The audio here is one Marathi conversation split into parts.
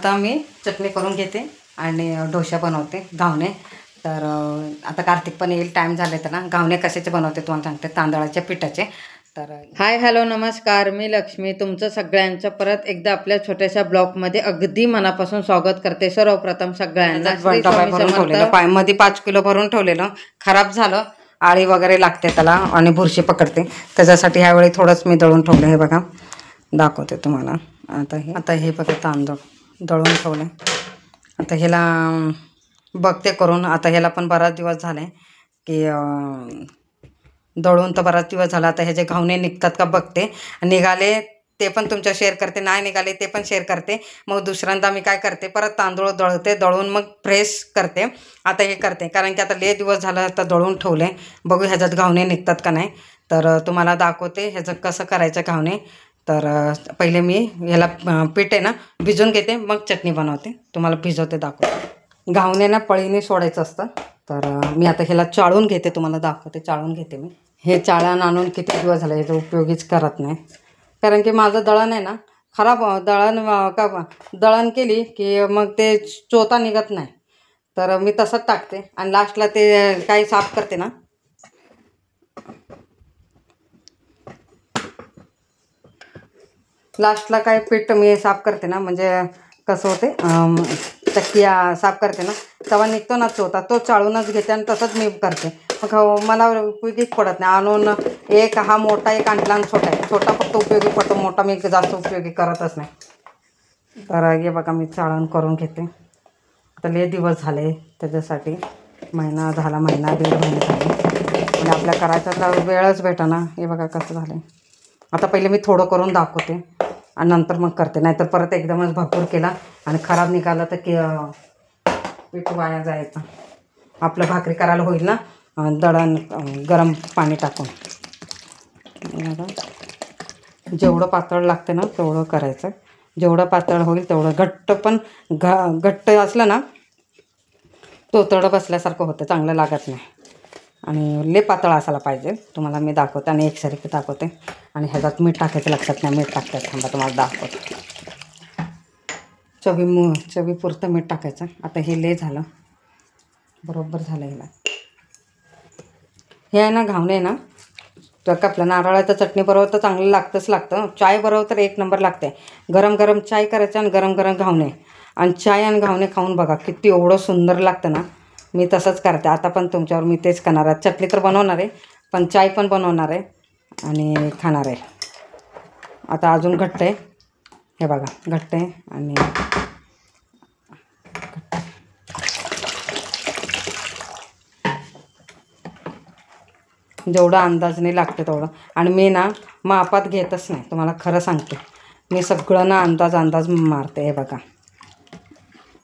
आता मी चटणी करून घेते आणि डोसा बनवते घावणे. तर आता कार्तिक पण येईल, टाईम झाले तर ना. घावणे कशाचे बनवते तुम्हाला सांगते, तांदळाच्या पिठाचे. तर हाय हॅलो नमस्कार, मी लक्ष्मी तुमचं सगळ्यांचं परत एकदा आपल्या छोट्याशा ब्लॉगमध्ये अगदी मनापासून स्वागत करते. सर्वप्रथम सगळ्यांना मध्ये 5 किलो भरून ठेवलेलं, खराब झालं, आळी वगैरे लागते त्याला आणि बुरशी पकडते. त्याच्यासाठी ह्यावेळी थोडंच मी दळून ठेवलं. हे बघा, दाखवते तुम्हाला. आता हे बघा, तांदूळ दळून ठेवले. आता ह्याला बघते करून. आता ह्याला पण बराच दिवस झाले की दळून तर बराच दिवस झाला. आता ह्याचे घावणे निघतात का बघते. निघाले ते पण तुमच्या शेअर करते, नाही निघाले ते पण शेअर करते. मग दुसऱ्यांदा मी काय करते, परत तांदूळ दळते, दळून मग फ्रेश करते. आता हे करते कारण की आता लय दिवस झालं आता दळून ठेवले. बघू ह्याच्यात घावणे निघतात का नाही. तर तुम्हाला दाखवते ह्याचं कसं करायचं घावणे. तर पहिले मी ह्याला पीठ आहे ना भिजवून घेते, मग चटणी बनवते. तुम्हाला भिजवते, दाखवते. घावणे ना पळीने सोडायचं असतं. तर मी आता ह्याला चाळून घेते, तुम्हाला दाखवते. चाळून घेते मी. हे चाळण आणून किती दिवस झाले, ह्याचा उपयोगीच करत नाही. कारण की माझं दळण आहे ना खराब. दळण केली की मग ते चोथा निघत नाही. तर मी तसंच टाकते आणि लास्टला ते काही साफ करते ना, लास्टला काय पीठ मी साफ करते ना, म्हणजे कसं होते, चक्किया साफ करते ना तेव्हा निघतो ना चोथा, तो चाळूनच घेते आणि तसंच मी करते. मग मला उपयोगीच पडत नाही. आणून एक हा मोठा एक आणला आणि छोटा फक्त उपयोगी पडतो, मोठा मी जास्त उपयोगी करतच नाही. तर हे बघा, मी चाळण करून घेते. आता लय दिवस झाले त्याच्यासाठी, महिना झाला, महिना दीड महिने झाले आणि आपल्या करायचा वेळच भेटा. हे बघा कसं झालं. आता पहिले मी थोडं करून दाखवते आणि नंतर मग करते, नाहीतर परत एकदमच भरपूर केला आणि खराब निघाला तर की पीठ वाया जायचं. आपलं भाकरी करायला होईल ना, दळण गरम पाणी टाकून. जेवढं पातळ लागते ना तेवढं करायचं. जेवढं पातळ होईल तेवढं. घट्ट पण घट्ट असलं ना तोतडं बसल्यासारखं होतं, चांगलं लागत नाही. आणि लय पातळ असायला पाहिजे. तुम्हाला मी दाखवते आणि एकसारखी दाखवते. आणि ह्याच्यात मीठ टाकायचं लक्षात नाही, मीठ टाकतात. थांबा तुम्हाला दाखवते. चवीपुरतं मीठ टाकायचं. आता हे लय झालं, बरोबर झालं. ह्याला हे आहे ना घावणे ना, तर आपलं नारळाच्या चटणी बरोबर तर चांगलं लागतं. चाय बरोबर तर एक नंबर लागते. गरम गरम चाय करायचं आणि गरम गरम घावणे, आणि चाय आणि घावणे खाऊन बघा किती एवढं सुंदर लागतं ना. मी तसंच करते. आता पण तुमच्यावर मी तेच करणार आहे. चटणी तर बनवणार आहे, पण चाय पण बनवणार आहे आणि खाणार आहे. आता अजून घट्ट आहे, हे बघा घट्ट आहे. आणि जेवढं अंदाजने लागतं तेवढं. आणि मी ना मापात घेतच नाही, तुम्हाला खरं सांगते. मी सगळं ना अंदाज मारते. हे बघा,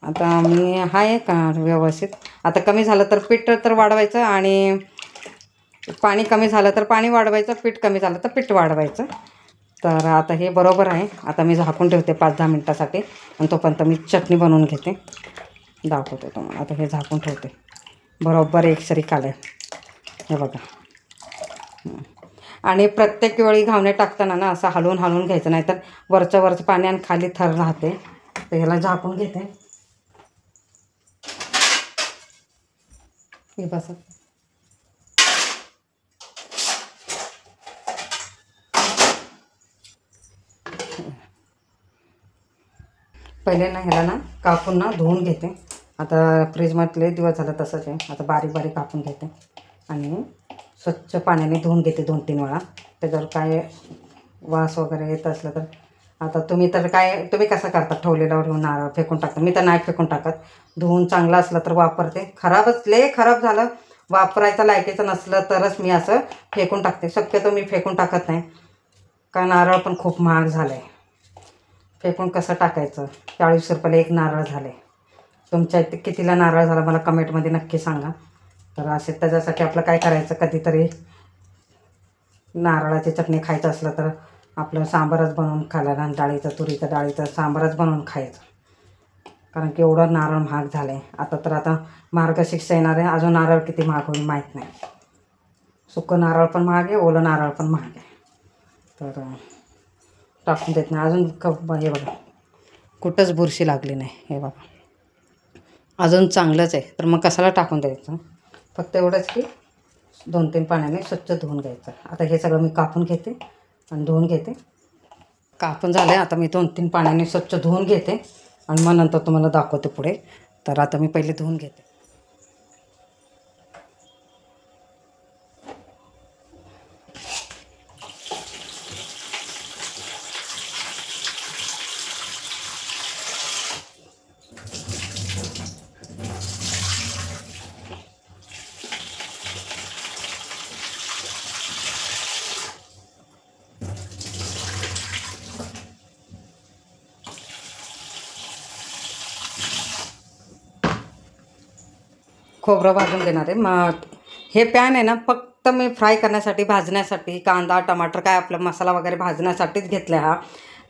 आता मी आहे का व्यवस्थित. आता कमी झालं तर पीठ तर वाढवायचं, आणि पाणी कमी झालं तर पाणी वाढवायचं, पीठ कमी झालं तर पीठ वाढवायचं. तर आता हे बरोबर आहे. आता मी झाकून ठेवते 5-10 मिनटासाठी, आणि तोपर्यंत मी चटणी बनवून घेते, दाखवते तुम्हाला. आता हे झाकून ठेवते. बरोबर एकसरी काढे, हे बघा. आणि प्रत्येक वेळी घावणे टाकताना ना असं हलवून घ्यायचं, नाही तर वरचं पाणी आणि खाली थर राहते. तर ह्याला झाकून घेते. हे बस, पहिले ना ह्याला ना कापून ना धुवून घेते. आता फ्रीजमधले दिवस झालं तसंच आहे. आता बारीक बारीक कापून घेते आणि स्वच्छ पाण्याने धुवून घेते 2-3 वेळा. त्याच्यावर काय वास वगैरे येत असलं तर. आता तुम्ही कसं करता, ठेवलेल्यावर नारळ फेकून टाकता. मी तर नाही फेकून टाकत. धुवून चांगलं असलं तर वापरते. लय खराब झालं, वापरायचं लायकीचं नसलं तरच मी असं फेकून टाकते. शक्यतो मी फेकून टाकत नाही, कारण नारळ पण खूप महाग झालं आहे. फेकून कसं टाकायचं. 40 रुपयाला एक नारळ झाले. तुमच्या इथे कितीला नारळ झाला मला कमेंटमध्ये नक्की सांगा. तर असे त्याच्यासाठी आपलं काय करायचं, कधीतरी नारळाची चटणी खायचं असलं तर आपलं सांबारच बनवून खायला, तुरीच्या डाळीचं सांबारच बनवून खायचं. कारण की एवढं नारळ महाग झालं आहे. आता मार्गशीर्ष येणार आहे, अजून नारळ किती महाग होईल माहीत नाही. सुकं नारळ पण महाग आहे, ओलं नारळ पण महाग आहे. तर टाकून देत नाही अजून. हे बघा, कुठंच बुरशी लागली नाही. हे बघा अजून चांगलंच आहे. तर मग कशाला टाकून द्यायचं, फक्त एवढंच की 2-3 पाण्याने स्वच्छ धुवून घ्यायचं. आता हे सगळं मी कापून घेते आणि धुवून घेते. कापून झालं आहे. आता मी 2-3 पाण्याने स्वच्छ धुवून घेते आणि मग नंतर तुम्हाला दाखवते पुढे. तर आता मी पहिले धुवून घेते. खोबरं भाजून घेणार आहे. मग हे पॅन आहे ना फक्त मी फ्राय करण्यासाठी, भाजण्यासाठी, कांदा टमाटर काय आपला मसाला वगैरे भाजण्यासाठीच घेतला हा.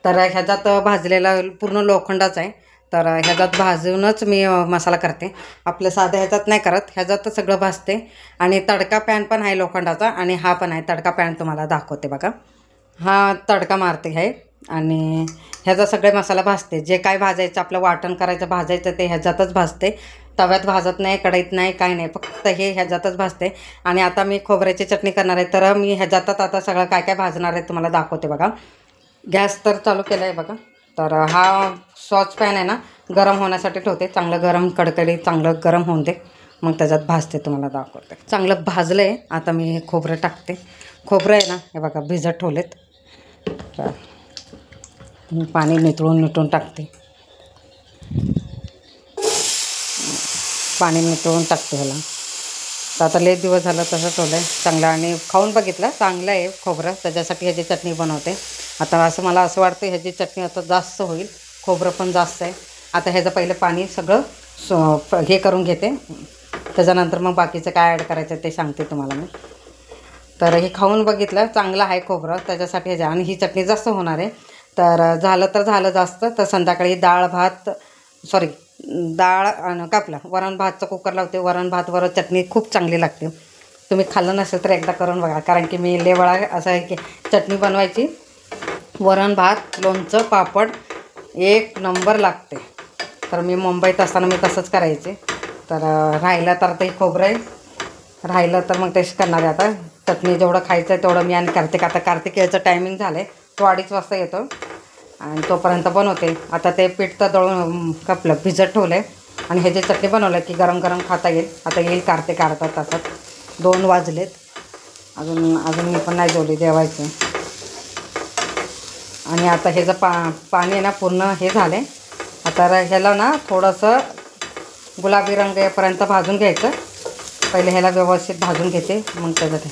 तर ह्याच्यात भाजलेला पूर्ण लोखंडाचा आहे. तर ह्याच्यात भाजूनच मी मसाला करते. आपल्या साध्या ह्याच्यात नाही करत, ह्याच्यात सगळं भाजते. आणि तडका पॅन पण आहे लोखंडाचा आणि हा पण आहे तडका पॅन. तुम्हाला दाखवते बघा. हा तडका मारते आहे आणि ह्याचा सगळे मसाला भाजते. जे काय भाजायचं आपलं वाटण करायचं भाजायचं ते ह्याच्यातच भाजते. तव्यात भाजत नाही, कढईत नाही, काय नाही, फक्त हे ह्याच्यातच भाजते. आणि आता मी खोबऱ्याची चटणी करणार आहे. तर मी ह्याच्यातच आता सगळं काय काय भाजणार आहे तुम्हाला दाखवते बघा. गॅस तर चालू केला आहे बघा. तर हा सॉस पॅन आहे ना गरम होण्यासाठी ठेवते. चांगलं गरम कडकडीत चांगलं गरम होऊन दे, मग त्याच्यात भाजते तुम्हाला दाखवते. चांगलं भाजलं आहे. आता मी हे खोबरं टाकते. खोबरं आहे ना हे बघा भिजत ठेवलेत. तर पाणी नितळून टाकते. पाणी नितळून टाकते ह्याला. तर आता लय दिवस झालं तसं ठेवलं आहे चांगलं. आणि खाऊन बघितलं चांगलं आहे खोबरं, त्याच्यासाठी ह्याची चटणी बनवते. आता मला असं वाटतं ह्याची चटणी आता जास्त होईल. खोबरं पण जास्त आहे. आता ह्याचं पहिलं पाणी सगळं हे करून घेते. त्याच्यानंतर मग बाकीचं काय ॲड करायचं ते सांगते तुम्हाला मी. तर हे खाऊन बघितलं चांगलं आहे खोबरं, त्याच्यासाठी ह्याच्या. आणि ही चटणी जास्त होणार आहे. तर झालं जास्त तर संध्याकाळी डाळ कापला वरण भातचं कुकर लावते. वरण भातवर चटणी खूप चांगली लागते. तुम्ही खाल्लं नसेल तर एकदा करून बघा. कारण की मी लय वेळा असं आहे की चटणी बनवायची, वरण भात लोणचं पापड एक नंबर लागते. तर मी मुंबईत असताना मी तसंच करायचे. तर राहिलं तर ते खोबरं आहे, राहिलं तर मग टेस्ट करणार आहे. आता चटणी जेवढं खायचं आहे तेवढं मी. आणि आता कार्तिक यायचं टायमिंग झालं आहे. तो 2:30 वाजता येतो आणि तोपर्यंत बनवते. आता ते पीठ तर दळून कपलं भिजत ठेवलं आहे आणि ह्याची चटणी बनवलं की गरम गरम खाता येईल. आता येईल कार्तिक अर्धा तासात. 2 वाजलेत. अजून मी पण नाही जेवली, जेवायचं. आणि आता ह्याचं पाणी आहे ना पूर्ण हे झालं आहे. आता ह्याला ना थोडंसं गुलाबी रंग येईपर्यंत भाजून घ्यायचं. पहिले ह्याला व्यवस्थित भाजून घेते, मग त्याच्यात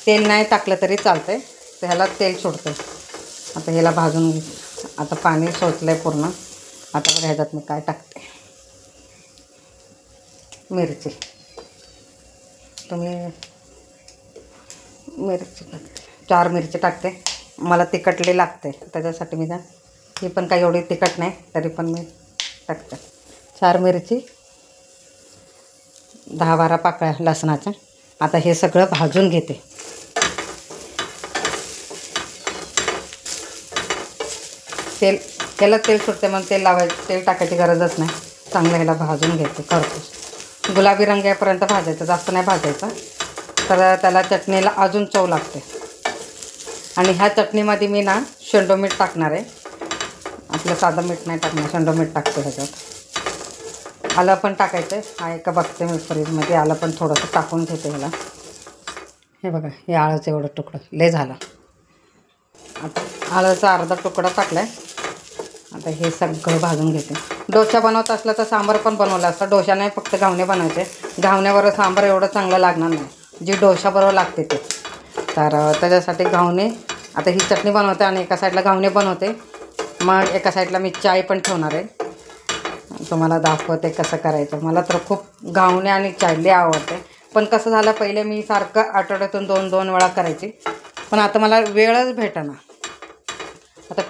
तेल नाही टाकलं तरी चालतं आहे. तर ह्याला तेल सोडतं. आता ह्याला भाजून आता पाणी सोचलं आहे पूर्ण. आता बघा ह्याच्यात मी काय टाकते. मिरची, तुम्ही मिरची 4 मिरची टाकते. मला तिखटले लागते त्याच्यासाठी मी ही पण काही एवढी तिखट नाही तरी पण मी टाकते. 4 मिरची, 10-12 पाकळ्या लसणाच्या. आता हे सगळं भाजून घेते. ह्याला तेल सुटते, मग तेल टाकायची गरजच नाही. चांगलं ह्याला भाजून घेते खरपूस. गुलाबी रंग यापर्यंत भाजायचं, जास्त नाही भाजायचं. तर त्याला चटणीला अजून चव लागते. आणि ह्या चटणीमध्ये मी ना शेंडो मीठ टाकणार आहे. आपलं साधं मीठ नाही टाकणार, शेंडो मीठ टाकते ह्याच्यात. आलं पण टाकायचं आहे का बघते मी फ्रीजमध्ये. आलं पण थोडंसं टाकून घेते ह्याला. हे बघा हे आळंचं एवढं तुकडं लय झालं. आता आळंचा अर्धा तुकडा टाकला आहे. आता हे सगळं भाजून घेते. डोसा बनवत असलं तर सांबार पण बनवलं असतं. डोसा नाही, फक्त घावणे बनायचे. घावण्याबरोबर सांबार एवढं चांगलं लागणार नाही जी डोशाबरोबर लागते ते. तर त्याच्यासाठी घावणे. आता ही चटणी बनवते आणि एका साईडला घावणे बनवते. मग एका साईडला मी चाय पण ठेवणार आहे. तुम्हाला दाखवते कसं करायचं. मला तर खूप घावणे आणि चाय लय आवडते. पण कसं झालं पहिले मी सारखं आठवड्यातून 2-2 वेळा करायची. पण आता मला वेळच भेटेना. आता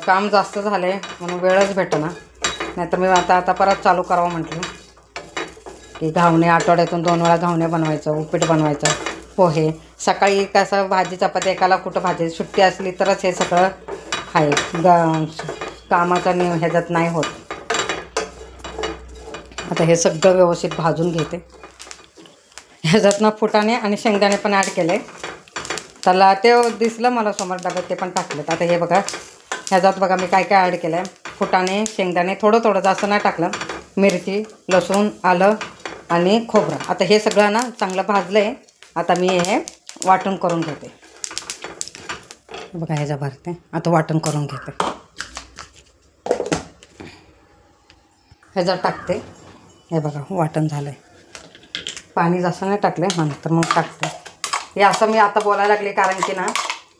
काम जास्त झालं आहे म्हणून वेळच भेटेना. नाहीतर मी आता परत चालू करावं म्हटलं की घावणे आठवड्यातून 2 वेळा घावणे बनवायचं, उपीट बनवायचं, पोहे. सकाळी कसं भाजी चपाती एकाला कुठं भाजी सुट्टी असली तरच हे सगळं आहे कामाचा ह्याच्यात नाही होत. आता हे सगळं व्यवस्थित भाजून घेते. ह्याच्यात ना फुटाणे आणि शेंगदाणे पण ॲड केले. त्याला ते दिसलं मला समोर डब्यात, ते पण टाकलेत. आता हे बघा, ह्याच्यात बघा मी काय काय ॲड केलं आहे. फुटाणे, शेंगदाणे, थोडं जास्त नाही टाकलं. मिरची, लसूण, आलं आणि खोबरं. आता हे सगळं ना चांगलं भाजलं आहे. आता मी हे वाटण करून घेते. बघा ह्याच्या भरते. आता वाटण करून घेते. ह्याच्यात टाकते. हे बघा वाटण झालं आहे. पाणी जास्त नाही टाकले, नंतर मग टाकते. हे असं मी आता बोलायला लागले कारण की ना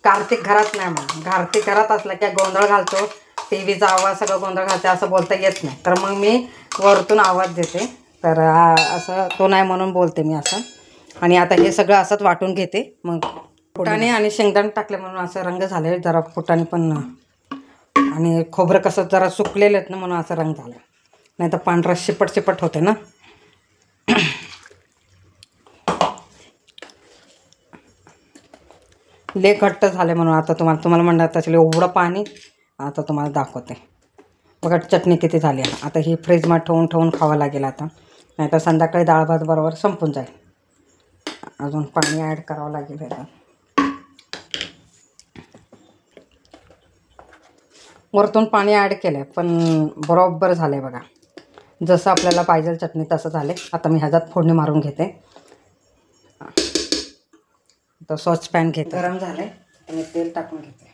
कार्तिक घरात नाही. मग कार्तिक घरात असलं की गोंधळ घालतो, टी व्हीचा आवाज सगळं गोंधळ घालते, असं बोलता येत नाही. तर मग मी वरतून आवाज देते. तर असं तो नाही म्हणून बोलते मी असं. आणि आता हे सगळं असंच वाटून घेते. मग फुटाणे आणि शेंगदाणे टाकले म्हणून असं रंग झाले. जरा फुटाणे पण आणि खोबरं कसं जरा सुकलेलं आहेत ना, म्हणून असा रंग झाला. नाही तर पांढरा शिपट होते ना. लय घट्ट झाले म्हणून आता तुम्हाला म्हणणार त्याच्याला एवढं पाणी. आता तुम्हाला दाखवते. बघा चटणी किती झाली आहे. आता ही फ्रीजमध्ये ठेवून खावं लागेल आता, नाही तर संध्याकाळी डाळ भात बरोबर संपून जाईल. अजून पाणी ॲड करावं लागेल ह्याला. वरतून पाणी ॲड केलं आहे पण बरोबर झालं आहे बघा. जसं आपल्याला पाहिजे चटणी तसं झालं. आता मी ह्याच्यात फोडणी मारून घेते. तर सॉस पॅन घेते. गरम झाले आणि तेल टाकून घेते.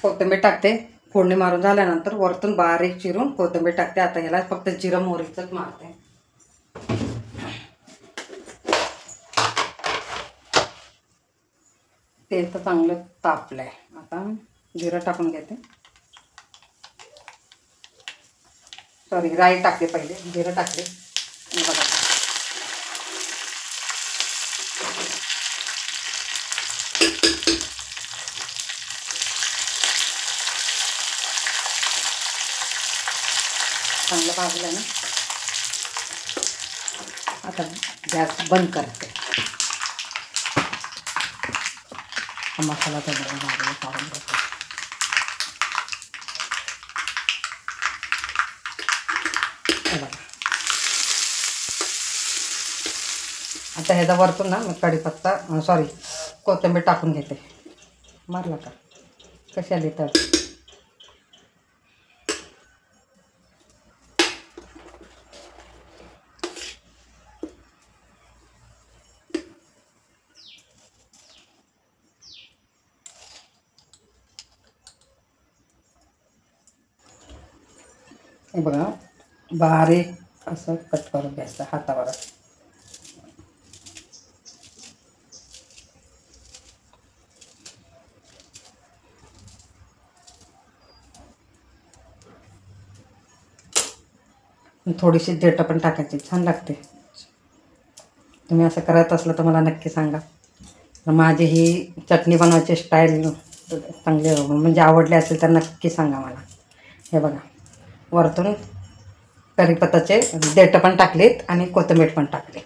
कोथिंबीर टाकते. फोडणी मारून झाल्यानंतर वरतून बारीक चिरून कोथिंबीर टाकते. आता ह्याला फक्त जिरं मोहरीचंच मारते. तेल तर चांगलं तापलं आहे. आता जिरं टाकून घेते. सॉरी, राई टाकते पहिले, जिरं टाकले. बघा चांगलं भाजलं ना. आता गॅस बंद करते. मसाला तर बघा भाजला काढून घेते. आता ह्याचा वरतून ना मी कढीपत्ता कोथिंबीर टाकून घेते. मारला का कशी आली तर. हे बघा बारीक असं कट करून घ्यायचं हातावर. थोडीशी देठं पण टाकायची, छान लागते. तुम्ही असं करत असलं तर मला नक्की सांगा. माझी ही चटणी बनवायची स्टाईल चांगली म्हणजे आवडली असेल तर नक्की सांगा मला. हे बघा वरतून कढीपत्त्याचे देठं पण टाकलीत आणि कोथिंबीर पण टाकली.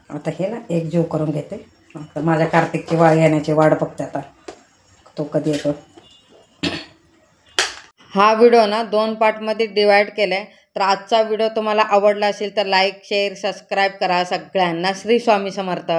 आता हे ना एकजीव करून घेते. आता माझ्या कार्तिकची येण्याची वाट बघते आता, तो कधी येतो. हा व्हिडिओ ना 2 पार्टमध्ये डिवाईड केला आहे. तर आजचा व्हिडिओ तुम्हाला आवडला असेल तर लाईक, शेअर, सबस्क्राईब करा. सगळ्यांना श्री स्वामी समर्थ.